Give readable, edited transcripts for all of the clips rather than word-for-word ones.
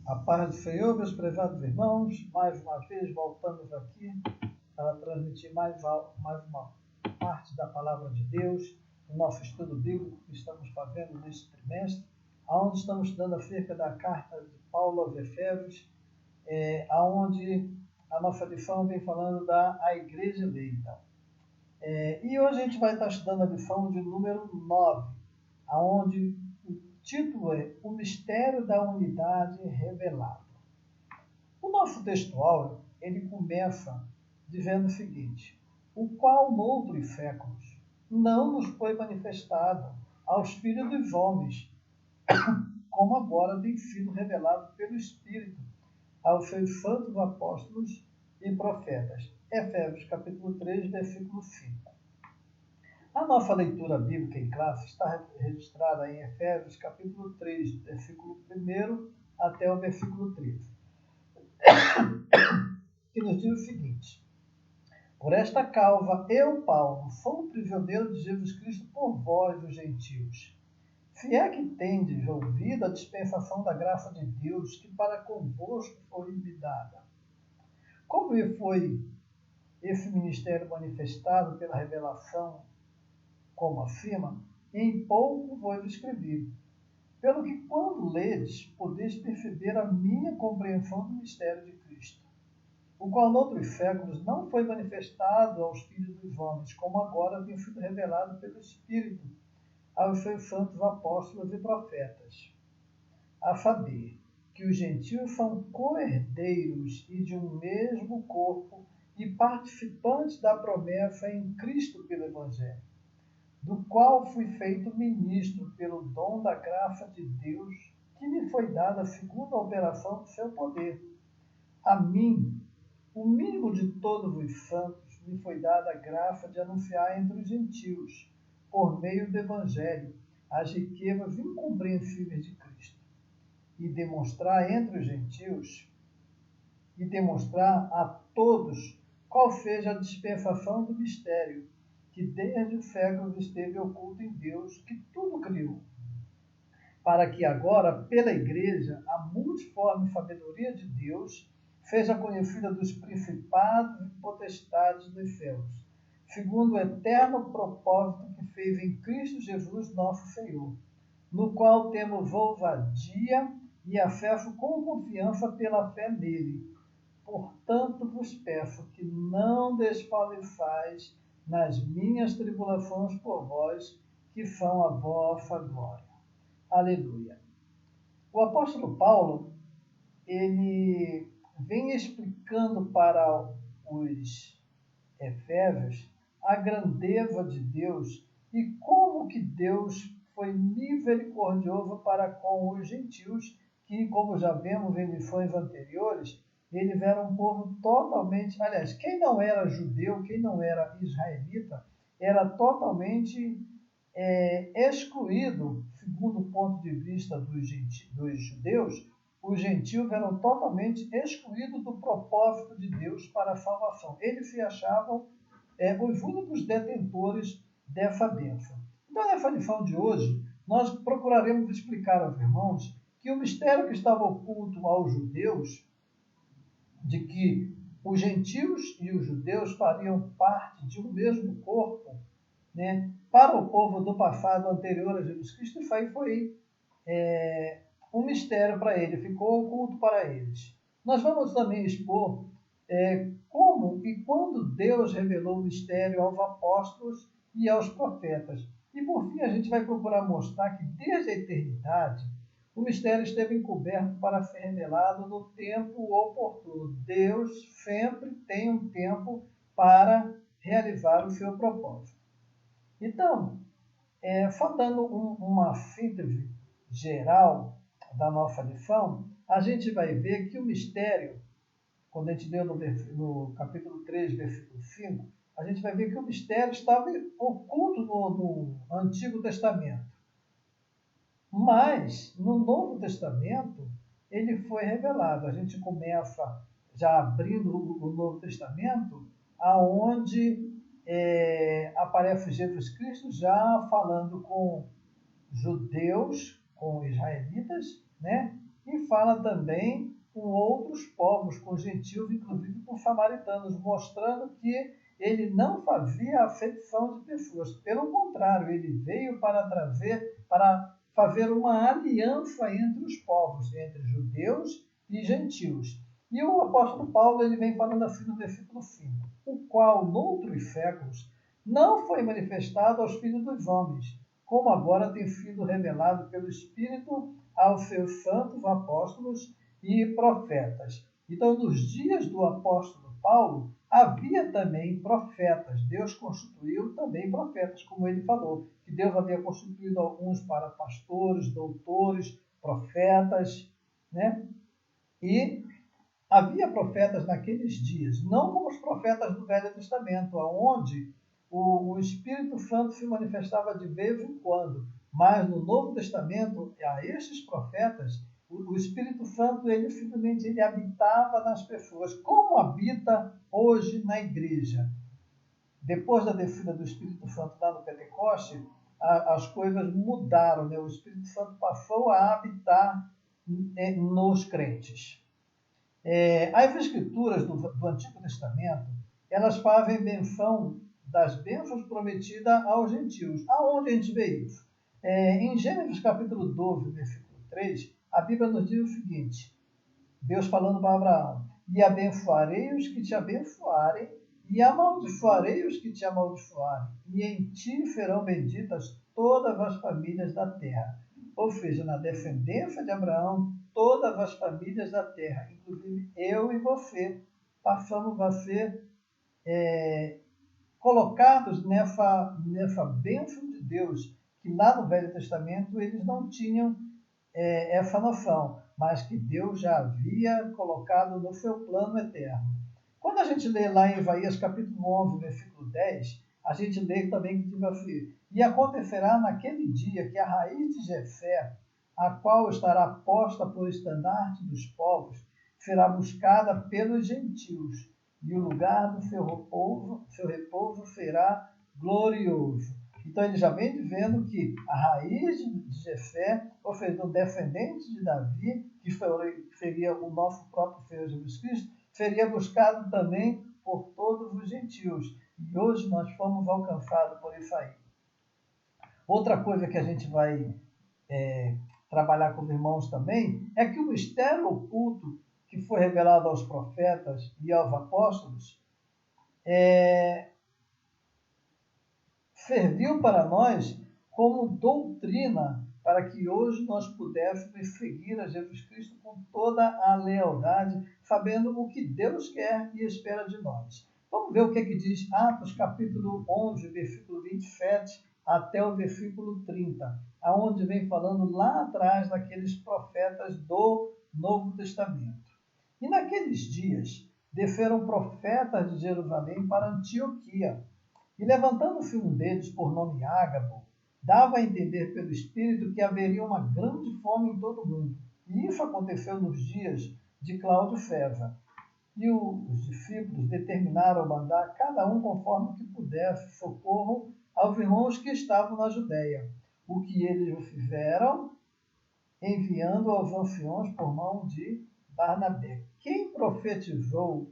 A paz do Senhor, meus prezados irmãos, mais uma vez voltamos aqui para transmitir mais uma parte da Palavra de Deus, no nosso estudo bíblico que estamos fazendo neste trimestre, onde estamos estudando acerca da carta de Paulo aos Efésios, onde a nossa lição vem falando da igreja eleita. E hoje a gente vai estar estudando a lição de número 9, onde o título é O Mistério da Unidade Revelado. O nosso textual, ele começa dizendo o seguinte: o qual noutros séculos não nos foi manifestado aos filhos dos homens, como agora tem sido revelado pelo Espírito aos seus santos apóstolos e profetas. Efésios capítulo 3, versículo 5. A nossa leitura bíblica em classe está registrada em Efésios capítulo 3, versículo 1 até o versículo 13, que nos diz o seguinte: por esta causa, eu, Paulo, sou um prisioneiro de Jesus Cristo por vós, os gentios. Se é que tendes ouvido a dispensação da graça de Deus, que para convosco foi me dada. Como foi esse ministério manifestado pela revelação, como acima, em pouco vos escrevi. Pelo que, quando ledes, podeis perceber a minha compreensão do mistério de Cristo, o qual noutros séculos não foi manifestado aos filhos dos homens, como agora tem sido revelado pelo Espírito aos seus santos apóstolos e profetas. A saber, que os gentios são co-herdeiros e de um mesmo corpo e participantes da promessa em Cristo pelo Evangelho, do qual fui feito ministro pelo dom da graça de Deus, que me foi dada segundo a operação do seu poder. A mim, o mínimo de todos os santos, me foi dada a graça de anunciar entre os gentios, por meio do Evangelho, as riquezas incompreensíveis de Cristo, e demonstrar entre os gentios, e demonstrar a todos qual seja a dispensação do mistério, que desde os séculos esteve oculto em Deus, que tudo criou, para que agora, pela Igreja, a multiforme sabedoria de Deus seja conhecida dos principados e potestades dos céus, segundo o eterno propósito que fez em Cristo Jesus nosso Senhor, no qual temos ousadia e acesso com confiança pela fé nele. Portanto, vos peço que não desfaleçais nas minhas tribulações por vós, que são a vossa glória. Aleluia. O apóstolo Paulo, ele vem explicando para os Efésios a grandeza de Deus e como que Deus foi misericordioso para com os gentios, que, como já vemos em lições anteriores, eles eram um povo totalmente, aliás, quem não era judeu, quem não era israelita, era totalmente excluído, segundo o ponto de vista dos judeus. Os gentios eram totalmente excluídos do propósito de Deus para a salvação. Eles se achavam os únicos detentores dessa bênção. Então, nessa lição de hoje, nós procuraremos explicar aos irmãos que o mistério que estava oculto aos judeus, de que os gentios e os judeus fariam parte de um mesmo corpo, né, para o povo do passado anterior a Jesus Cristo, isso aí foi um mistério para ele, ficou oculto para eles. Nós vamos também expor como e quando Deus revelou o mistério aos apóstolos e aos profetas. E por fim a gente vai procurar mostrar que desde a eternidade o mistério esteve encoberto para ser revelado no tempo oportuno. Deus sempre tem um tempo para realizar o seu propósito. Então, só dando uma síntese geral da nossa lição, a gente vai ver que o mistério, quando a gente leu no capítulo 3, versículo 5, a gente vai ver que o mistério estava oculto no Antigo Testamento. Mas, no Novo Testamento, ele foi revelado. A gente começa já abrindo o Novo Testamento, aonde aparece Jesus Cristo já falando com judeus, com israelitas, né? E fala também com outros povos, com gentios, inclusive com samaritanos, mostrando que ele não fazia acepção de pessoas. Pelo contrário, ele veio para fazer uma aliança entre os povos, entre judeus e gentios. E o apóstolo Paulo ele vem falando assim no versículo 5, o qual, noutros séculos, não foi manifestado aos filhos dos homens, como agora tem sido revelado pelo Espírito aos seus santos apóstolos e profetas. Então, nos dias do apóstolo Paulo, havia também profetas. Deus constituiu também profetas, como ele falou, que Deus havia constituído alguns para pastores, doutores, profetas, né? E havia profetas naqueles dias, não como os profetas do Velho Testamento, onde o Espírito Santo se manifestava de vez em quando, mas no Novo Testamento, a esses profetas, o Espírito Santo ele simplesmente ele habitava nas pessoas, como habita hoje na igreja. Depois da descida do Espírito Santo lá no Pentecoste, as coisas mudaram, né? O Espírito Santo passou a habitar nos crentes. As escrituras do Antigo Testamento, elas fazem menção das bênçãos prometidas aos gentios. Aonde a gente vê isso? Em Gênesis capítulo 12, versículo 3, a Bíblia nos diz o seguinte, Deus falando para Abraão, e abençoarei os que te abençoarem, e amaldiçoarei os que te amaldiçoarem, e em ti serão benditas todas as famílias da terra. Ou seja, na descendência de Abraão, todas as famílias da terra, inclusive eu e você, passamos a ser colocados nessa bênção de Deus, que lá no Velho Testamento eles não tinham essa noção, mas que Deus já havia colocado no seu plano eterno. Quando a gente lê lá em Isaías capítulo 11, versículo 10, a gente lê também que diz assim, e acontecerá naquele dia que a raiz de Jessé, a qual estará posta por estandarte dos povos, será buscada pelos gentios, e o lugar do seu repouso será glorioso. Então ele já vem dizendo que a raiz de Jessé, ou seja, do descendente de Davi, que seria o nosso próprio Senhor Jesus Cristo, seria buscado também por todos os gentios. E hoje nós fomos alcançados por isso aí. Outra coisa que a gente vai trabalhar com os irmãos também é que o mistério oculto que foi revelado aos profetas e aos apóstolos serviu para nós como doutrina para que hoje nós pudéssemos seguir a Jesus Cristo com toda a lealdade, sabendo o que Deus quer e espera de nós. Vamos ver o que diz Atos capítulo 11, versículo 27 até o versículo 30, aonde vem falando lá atrás daqueles profetas do Novo Testamento. E naqueles dias desceram profetas de Jerusalém para Antioquia, e levantando-se um deles por nome Ágabo, dava a entender pelo Espírito que haveria uma grande fome em todo o mundo. E isso aconteceu nos dias de Cláudio César. E os discípulos determinaram mandar cada um conforme que pudesse socorro aos irmãos que estavam na Judéia, o que eles fizeram, enviando aos anciãos por mão de Barnabé. Quem profetizou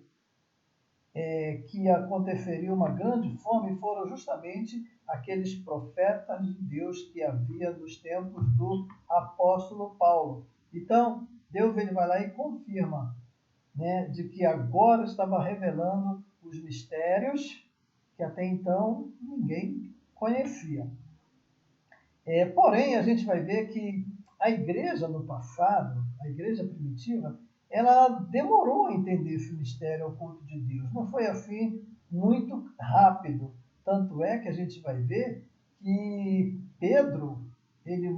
que aconteceria uma grande fome foram justamente aqueles profetas de Deus que havia nos tempos do apóstolo Paulo. Então, Deus ele vai lá e confirma, né, de que agora estava revelando os mistérios que até então ninguém conhecia. Porém, a gente vai ver que a igreja no passado, a igreja primitiva, ela demorou a entender esse mistério oculto de Deus. Não foi assim muito rápido. Tanto é que a gente vai ver que Pedro, ele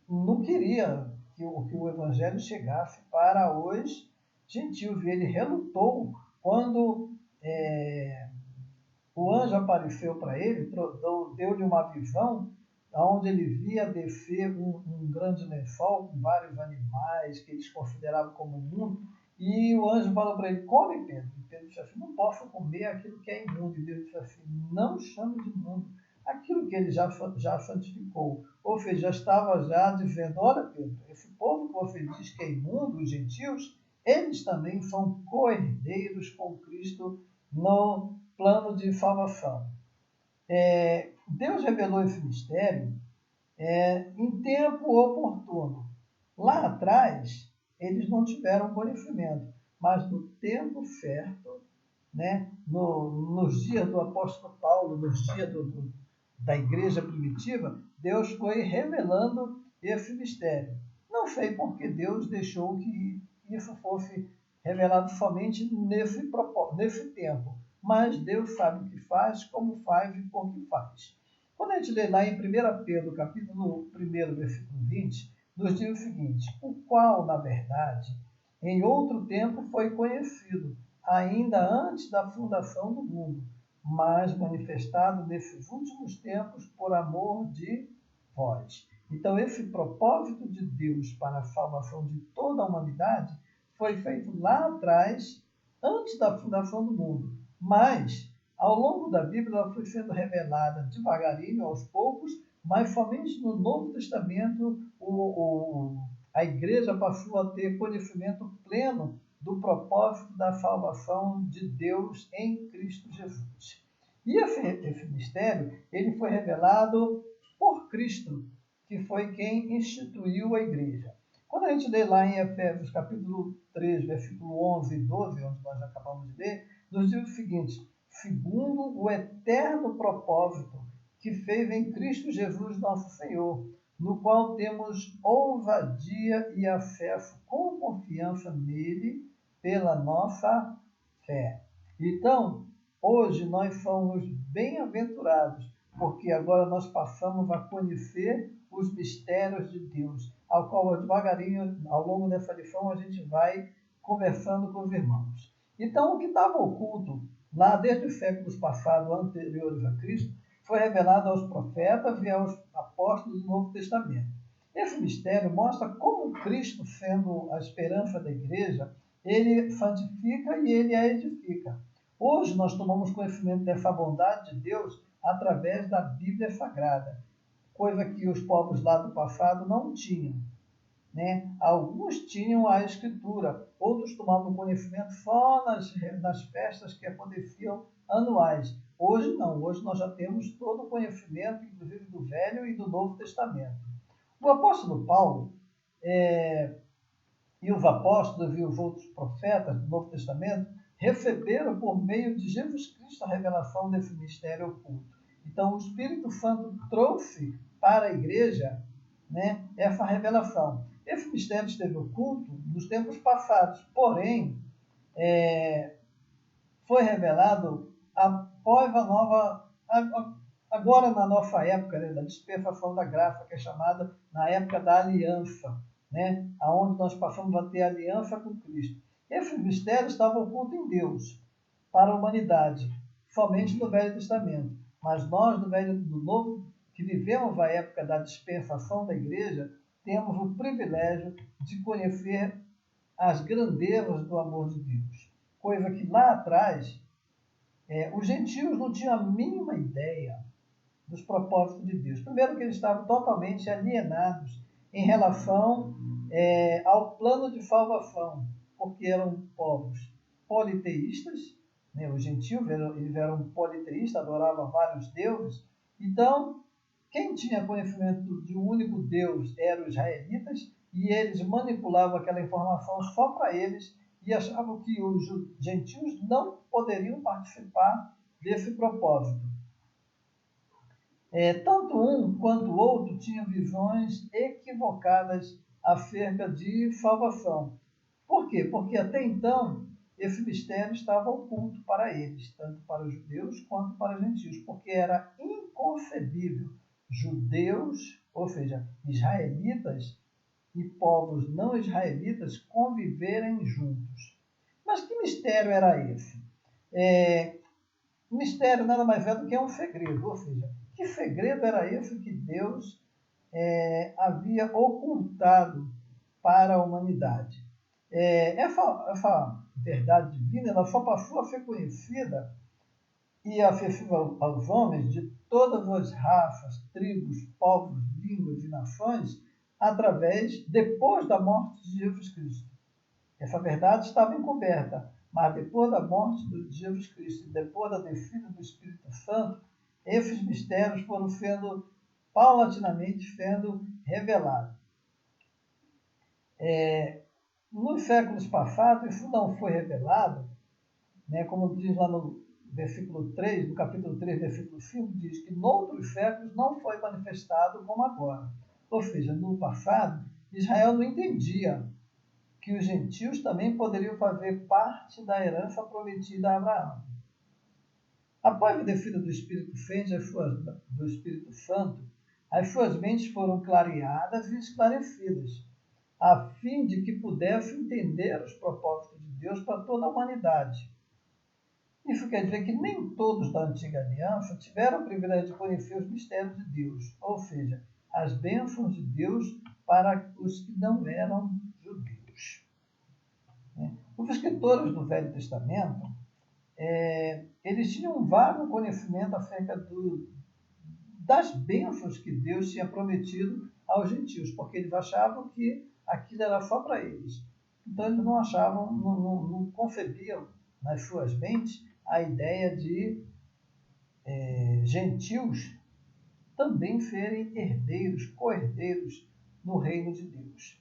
não queria que o evangelho chegasse para os gentios. E ele relutou quando o anjo apareceu para ele, deu-lhe uma visão onde ele via descer um grande lençol com vários animais que eles consideravam como imundo, e o anjo falou para ele, come Pedro. E Pedro disse assim, não posso comer aquilo que é imundo. E Deus disse assim, não chame de imundo aquilo que ele já santificou. Ou seja, já estava já dizendo, olha Pedro, esse povo que você diz que é imundo, os gentios, eles também são co-herdeiros com Cristo no plano de salvação. Deus revelou esse mistério em tempo oportuno. Lá atrás, eles não tiveram conhecimento, mas no tempo certo, né, nos dias do apóstolo Paulo, nos dias da igreja primitiva, Deus foi revelando esse mistério. Não sei porque Deus deixou que isso fosse revelado somente nesse tempo, mas Deus sabe o que faz, como faz e por que faz. Quando a gente lê lá em 1 Pedro, capítulo 1, versículo 20, nos diz o seguinte: o qual, na verdade, em outro tempo foi conhecido, ainda antes da fundação do mundo, mas manifestado nesses últimos tempos por amor de vós. Então, esse propósito de Deus para a salvação de toda a humanidade foi feito lá atrás, antes da fundação do mundo. Mas, ao longo da Bíblia, ela foi sendo revelada devagarinho, aos poucos, mas somente no Novo Testamento a igreja passou a ter conhecimento pleno do propósito da salvação de Deus em Cristo Jesus. E esse mistério ele foi revelado por Cristo, que foi quem instituiu a igreja. Quando a gente lê lá em Efésios capítulo 3, versículo 11 e 12, onde nós acabamos de ler, nos diz o seguinte: segundo o eterno propósito que fez em Cristo Jesus nosso Senhor, no qual temos ousadia e acesso com confiança nele pela nossa fé. Então, hoje nós somos bem-aventurados, porque agora nós passamos a conhecer os mistérios de Deus, ao qual devagarinho, ao longo dessa lição, a gente vai conversando com os irmãos. Então, o que estava oculto lá desde os séculos passados, anteriores a Cristo, foi revelado aos profetas e aos apóstolos do Novo Testamento. Esse mistério mostra como Cristo, sendo a esperança da igreja, ele santifica e ele a edifica. Hoje nós tomamos conhecimento dessa bondade de Deus através da Bíblia Sagrada, coisa que os povos lá do passado não tinham. Né? Alguns tinham a escritura, outros tomavam conhecimento só nas festas que aconteciam anuais. Hoje não, hoje nós já temos todo o conhecimento, inclusive do Velho e do Novo Testamento. O apóstolo Paulo e os apóstolos e os outros profetas do Novo Testamento receberam por meio de Jesus Cristo a revelação desse mistério oculto. Então o Espírito Santo trouxe para a igreja, né, essa revelação. Esse mistério esteve oculto nos tempos passados, porém, foi revelado após agora na nossa época, né, da dispensação da graça, que é chamada na época da aliança, né, onde nós passamos a ter aliança com Cristo. Esse mistério estava oculto em Deus, para a humanidade, somente no Velho Testamento. Mas nós, do Novo, que vivemos a época da dispensação da igreja, temos o privilégio de conhecer as grandezas do amor de Deus. Coisa que lá atrás, os gentios não tinham a mínima ideia dos propósitos de Deus. Primeiro que eles estavam totalmente alienados em relação ao plano de salvação, porque eram povos politeístas, né? Os gentios eles eram politeístas, adoravam vários deuses. Então, quem tinha conhecimento de um único Deus eram os israelitas, e eles manipulavam aquela informação só para eles e achavam que os gentios não poderiam participar desse propósito. Tanto um quanto o outro tinham visões equivocadas acerca de salvação. Por quê? Porque até então esse mistério estava oculto para eles, tanto para os judeus quanto para os gentios, porque era inconcebível judeus, ou seja, israelitas e povos não israelitas conviverem juntos. Mas que mistério era esse? O mistério nada mais é do que um segredo, ou seja, que segredo era esse que Deus havia ocultado para a humanidade? Essa verdade divina ela só passou a ser conhecida e afetiva aos homens de todas as raças, tribos, povos, línguas e nações, depois da morte de Jesus Cristo. Essa verdade estava encoberta, mas depois da morte de Jesus Cristo e depois da descida do Espírito Santo, esses mistérios foram sendo paulatinamente sendo revelados. Nos séculos passados, isso não foi revelado, né, como diz lá no versículo 3, no capítulo 3, versículo 5, diz que noutros séculos não foi manifestado como agora. Ou seja, no passado, Israel não entendia que os gentios também poderiam fazer parte da herança prometida a Abraão. Após a descida do Espírito Santo, as suas mentes foram clareadas e esclarecidas, a fim de que pudessem entender os propósitos de Deus para toda a humanidade. Isso quer dizer que nem todos da antiga aliança tiveram o privilégio de conhecer os mistérios de Deus, ou seja, as bênçãos de Deus para os que não eram judeus. Os escritores do Velho Testamento, eles tinham um vago conhecimento acerca das bênçãos que Deus tinha prometido aos gentios, porque eles achavam que aquilo era só para eles. Então eles não achavam, não concebiam nas suas mentes a ideia de gentios também serem herdeiros, co-herdeiros no reino de Deus.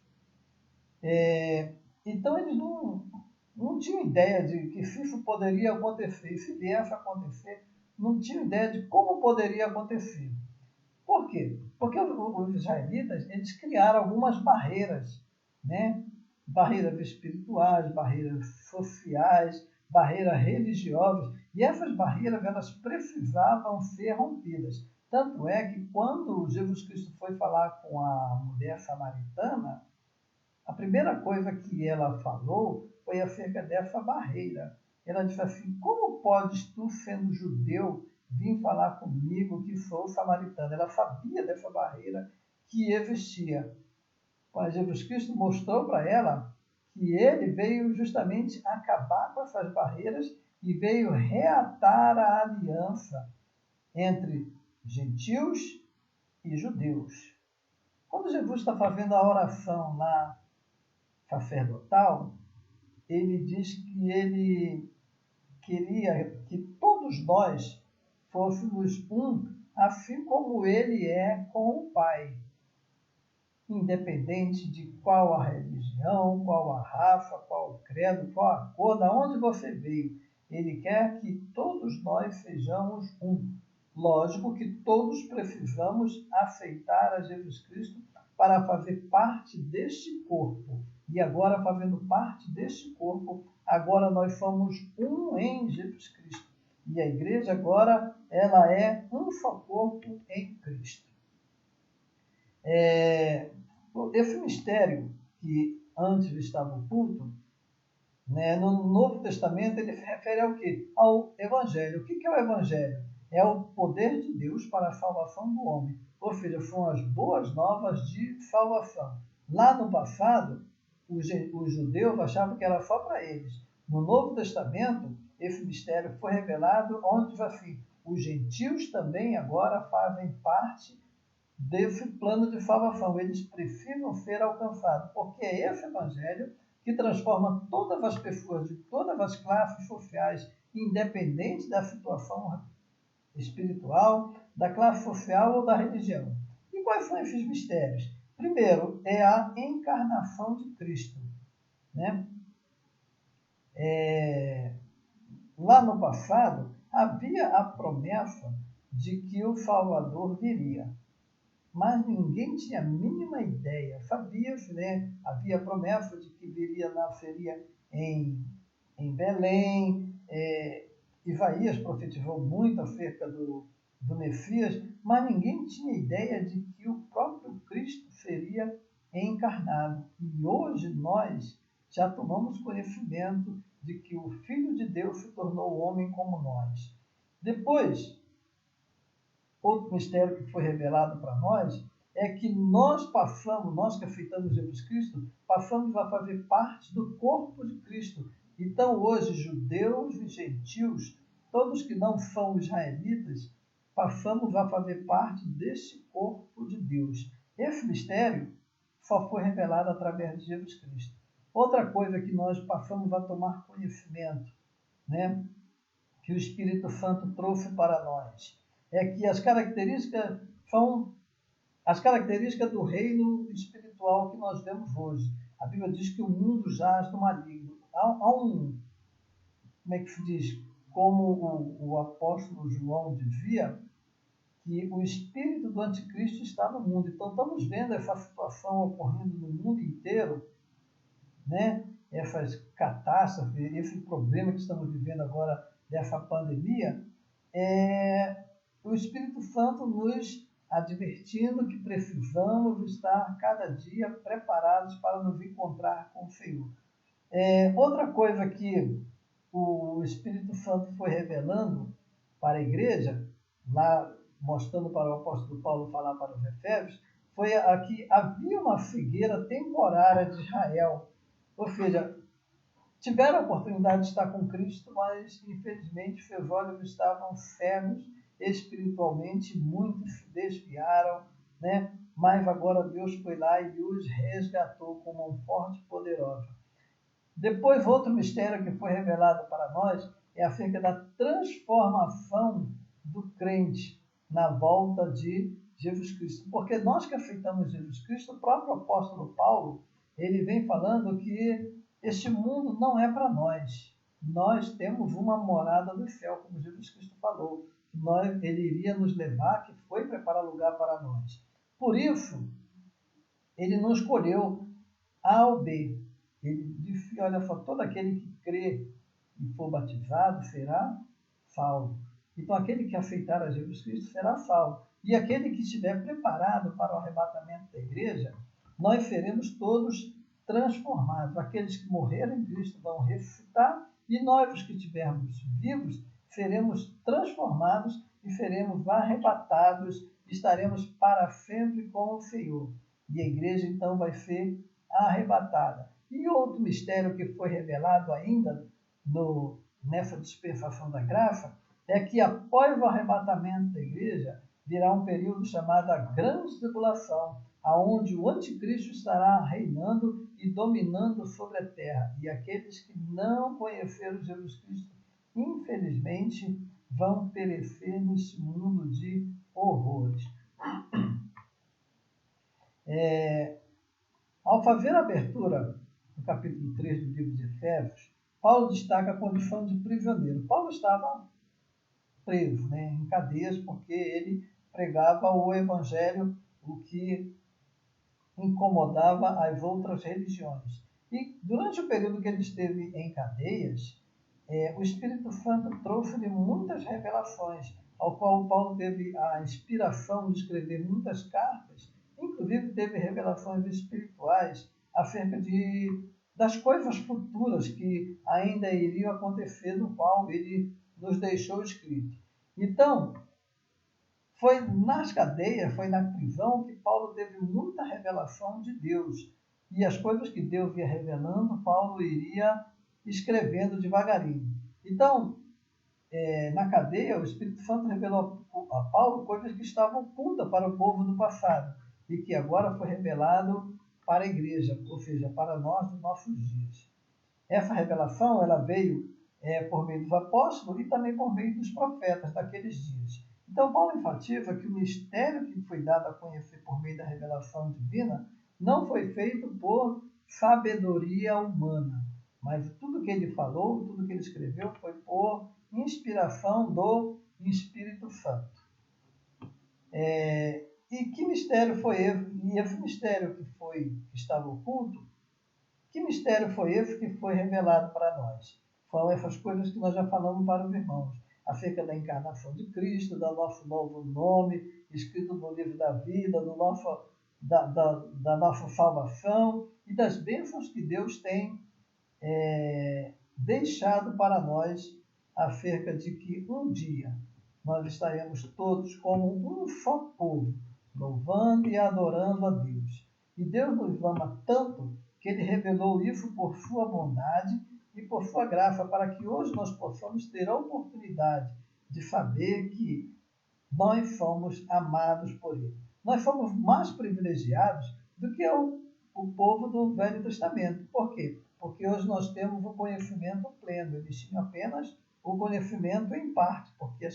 Então eles não tinham ideia de que isso poderia acontecer, e se viesse a acontecer, não tinham ideia de como poderia acontecer. Por quê? Porque os israelitas, eles criaram algumas barreiras, né? Barreiras espirituais, barreiras sociais, barreiras religiosas, e essas barreiras elas precisavam ser rompidas. Tanto é que quando Jesus Cristo foi falar com a mulher samaritana, a primeira coisa que ela falou foi acerca dessa barreira. Ela disse assim: como podes tu, sendo judeu, vir falar comigo que sou samaritana? Ela sabia dessa barreira que existia. Mas Jesus Cristo mostrou para ela que ele veio justamente acabar com essas barreiras e veio reatar a aliança entre gentios e judeus. Quando Jesus está fazendo a oração lá sacerdotal, ele diz que ele queria que todos nós fôssemos um, assim como ele é com o Pai. Independente de qual a religião, qual a raça, qual o credo, qual a cor, de onde você veio. Ele quer que todos nós sejamos um. Lógico que todos precisamos aceitar a Jesus Cristo para fazer parte deste corpo. E agora, fazendo parte deste corpo, agora nós somos um em Jesus Cristo. E a igreja agora, ela é um só corpo em Cristo. Esse mistério que antes estava oculto, né, no Novo Testamento ele se refere ao quê? Ao Evangelho. O que é o Evangelho? É o poder de Deus para a salvação do homem. Ou seja, são as boas novas de salvação. Lá no passado, os judeus achavam que era só para eles. No Novo Testamento, esse mistério foi revelado onde assim, os gentios também agora fazem parte desse plano de salvação. Eles precisam ser alcançados, porque é esse Evangelho que transforma todas as pessoas de todas as classes sociais, independente da situação espiritual, da classe social ou da religião. E quais são esses mistérios? Primeiro, é a encarnação de Cristo. Né? Lá no passado, havia a promessa de que o Salvador viria. Mas ninguém tinha a mínima ideia. Sabia-se, né? Havia promessa de que nasceria em Belém. Isaías profetizou muito acerca do Messias, mas ninguém tinha ideia de que o próprio Cristo seria encarnado. E hoje nós já tomamos conhecimento de que o Filho de Deus se tornou homem como nós. Depois, outro mistério que foi revelado para nós é que nós que aceitamos Jesus Cristo, passamos a fazer parte do corpo de Cristo. Então, hoje, judeus e gentios, todos que não são israelitas, passamos a fazer parte desse corpo de Deus. Esse mistério só foi revelado através de Jesus Cristo. Outra coisa que nós passamos a tomar conhecimento, né, que o Espírito Santo trouxe para nós, é que as características são as características do reino espiritual que nós vemos hoje. A Bíblia diz que o mundo jaz no maligno. Há um, como é que se diz? Como o apóstolo João dizia, que o espírito do anticristo está no mundo. Então, estamos vendo essa situação ocorrendo no mundo inteiro, né? Essas catástrofes, esse problema que estamos vivendo agora dessa pandemia, o Espírito Santo nos advertindo que precisamos estar cada dia preparados para nos encontrar com o Senhor. Outra coisa que o Espírito Santo foi revelando para a igreja, lá mostrando para o apóstolo Paulo falar para os Efésios, foi que havia uma figueira temporária de Israel. Ou seja, tiveram a oportunidade de estar com Cristo, mas infelizmente seus olhos estavam cegos espiritualmente, muitos se desviaram, né? Mas agora Deus foi lá e os resgatou com mão forte e poderosa. Depois, outro mistério que foi revelado para nós é acerca da transformação do crente na volta de Jesus Cristo. Porque nós que aceitamos Jesus Cristo, o próprio apóstolo Paulo, ele vem falando que este mundo não é para nós. Nós temos uma morada do céu, como Jesus Cristo falou. Ele iria nos levar, que foi preparar lugar para nós. Por isso, ele não escolheu A ou B. Ele disse, olha só, todo aquele que crê e for batizado será salvo. Então, aquele que aceitar a Jesus Cristo será salvo. E aquele que estiver preparado para o arrebatamento da igreja, nós seremos todos transformados. Aqueles que morreram em Cristo vão ressuscitar e nós, os que estivermos vivos, seremos transformados e seremos arrebatados, estaremos para sempre com o Senhor. E a igreja, então, vai ser arrebatada. E outro mistério que foi revelado ainda nessa dispensação da graça é que após o arrebatamento da igreja virá um período chamado a grande tribulação, aonde o anticristo estará reinando e dominando sobre a terra. E aqueles que não conheceram Jesus Cristo, infelizmente, vão perecer nesse mundo de horrores. Ao fazer a abertura do capítulo 3 do livro de Efésios, Paulo destaca a condição de prisioneiro. Paulo estava preso, em cadeias, porque ele pregava o evangelho, o que incomodava as outras religiões. E durante o período que ele esteve em cadeias, o Espírito Santo trouxe-lhe muitas revelações, ao qual Paulo teve a inspiração de escrever muitas cartas, inclusive teve revelações espirituais acerca das coisas futuras que ainda iriam acontecer, no qual ele nos deixou escrito. Então, foi nas cadeias, foi na prisão que Paulo teve muita revelação de Deus. E as coisas que Deus ia revelando, Paulo iria escrevendo devagarinho. Então, na cadeia, o Espírito Santo revelou a Paulo coisas que estavam ocultas para o povo do passado e que agora foi revelado para a igreja, ou seja, para nós nos nossos dias. Essa revelação ela veio por meio dos apóstolos e também por meio dos profetas daqueles dias. Então, Paulo enfatiza que o mistério que foi dado a conhecer por meio da revelação divina não foi feito por sabedoria humana, mas tudo que ele falou, tudo que ele escreveu foi por inspiração do Espírito Santo. E que mistério foi esse? E esse mistério que estava oculto, que mistério foi esse que foi revelado para nós? Foram essas coisas que nós já falamos para os irmãos, acerca da encarnação de Cristo, do nosso novo nome, escrito no livro da vida, da nossa salvação e das bênçãos que Deus tem deixado para nós acerca de que um dia nós estaremos todos como um só povo, louvando e adorando a Deus. E Deus nos ama tanto que Ele revelou isso por sua bondade e por sua graça, para que hoje nós possamos ter a oportunidade de saber que nós somos amados por Ele. Nós somos mais privilegiados do que o povo do Velho Testamento. Por quê? Porque hoje nós temos o conhecimento pleno. Eles tinham apenas o conhecimento em parte, porque as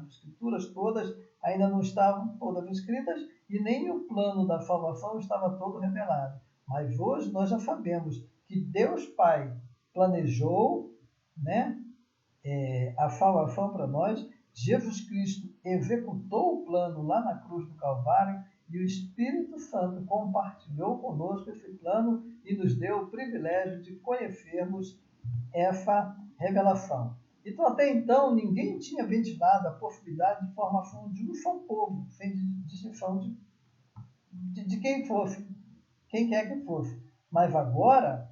escrituras todas ainda não estavam todas escritas e nem o plano da salvação estava todo revelado. Mas hoje nós já sabemos que Deus Pai planejou, né, a salvação para nós. Jesus Cristo executou o plano lá na cruz do Calvário e o Espírito Santo compartilhou conosco esse plano e nos deu o privilégio de conhecermos essa revelação. Então, até então, ninguém tinha ventilado a possibilidade de formação de um só povo, sem distinção de quem fosse, quem quer que fosse. Mas agora,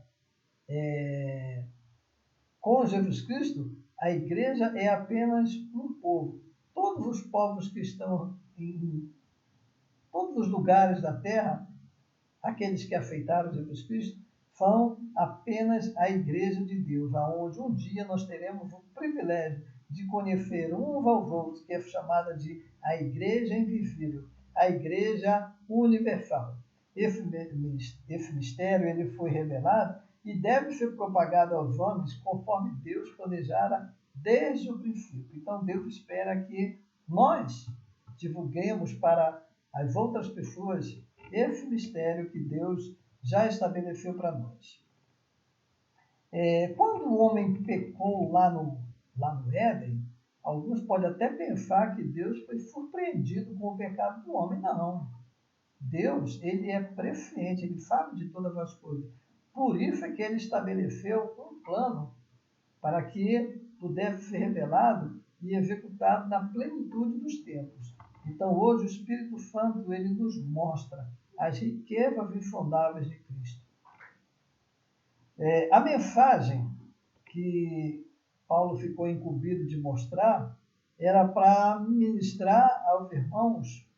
com Jesus Cristo, a igreja é apenas um povo. Todos os povos que estão em todos os lugares da terra, aqueles que aceitaram Jesus Cristo, são apenas a igreja de Deus, aonde um dia nós teremos o privilégio de conhecer uns aos outros, que é chamada de a igreja invisível, a igreja universal. Esse mistério ele foi revelado e deve ser propagado aos homens conforme Deus planejara desde o princípio. Então Deus espera que nós divulguemos para as outras pessoas esse mistério que Deus já estabeleceu para nós. Quando o homem pecou lá no Éden, alguns podem até pensar que Deus foi surpreendido com o pecado do homem. Não. Deus, ele é presciente, ele sabe de todas as coisas. Por isso é que ele estabeleceu um plano para que pudesse ser revelado e executado na plenitude dos tempos. Então, hoje, o Espírito Santo ele nos mostra as riquezas insondáveis de Cristo. A mensagem que Paulo ficou incumbido de mostrar era para ministrar aos irmãos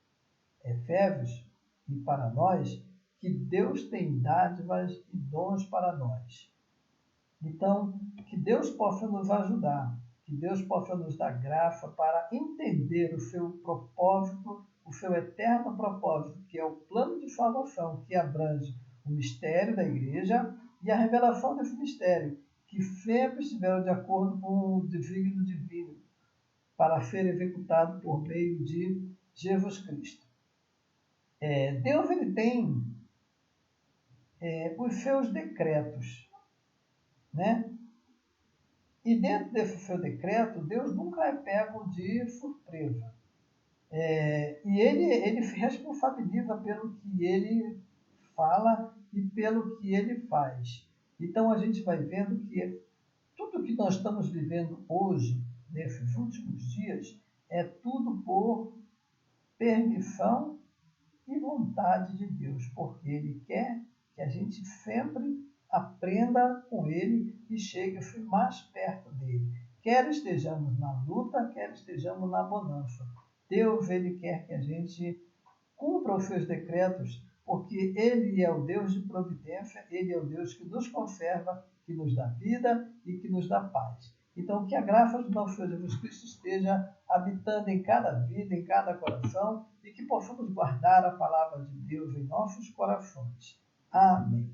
efésios e para nós que Deus tem dádivas e dons para nós. Então, que Deus possa nos ajudar, que Deus possa nos dar graça para entender o seu propósito, o seu eterno propósito, que é o plano de salvação, que abrange o mistério da igreja e a revelação desse mistério, que sempre estiver de acordo com o desígnio divino, para ser executado por meio de Jesus Cristo. Deus ele tem os seus decretos, né? E dentro desse seu decreto, Deus nunca é pego de surpresa. E ele se responsabiliza pelo que ele fala e pelo que ele faz. Então a gente vai vendo que tudo que nós estamos vivendo hoje, nesses últimos dias, é tudo por permissão e vontade de Deus, porque Ele quer que a gente sempre aprenda com Ele e chegue mais perto dele. Quer estejamos na luta, quer estejamos na bonança. Deus, Ele quer que a gente cumpra os seus decretos, porque Ele é o Deus de providência, Ele é o Deus que nos conserva, que nos dá vida e que nos dá paz. Então, que a graça do nosso Senhor Jesus Cristo esteja habitando em cada vida, em cada coração, e que possamos guardar a palavra de Deus em nossos corações. Amém.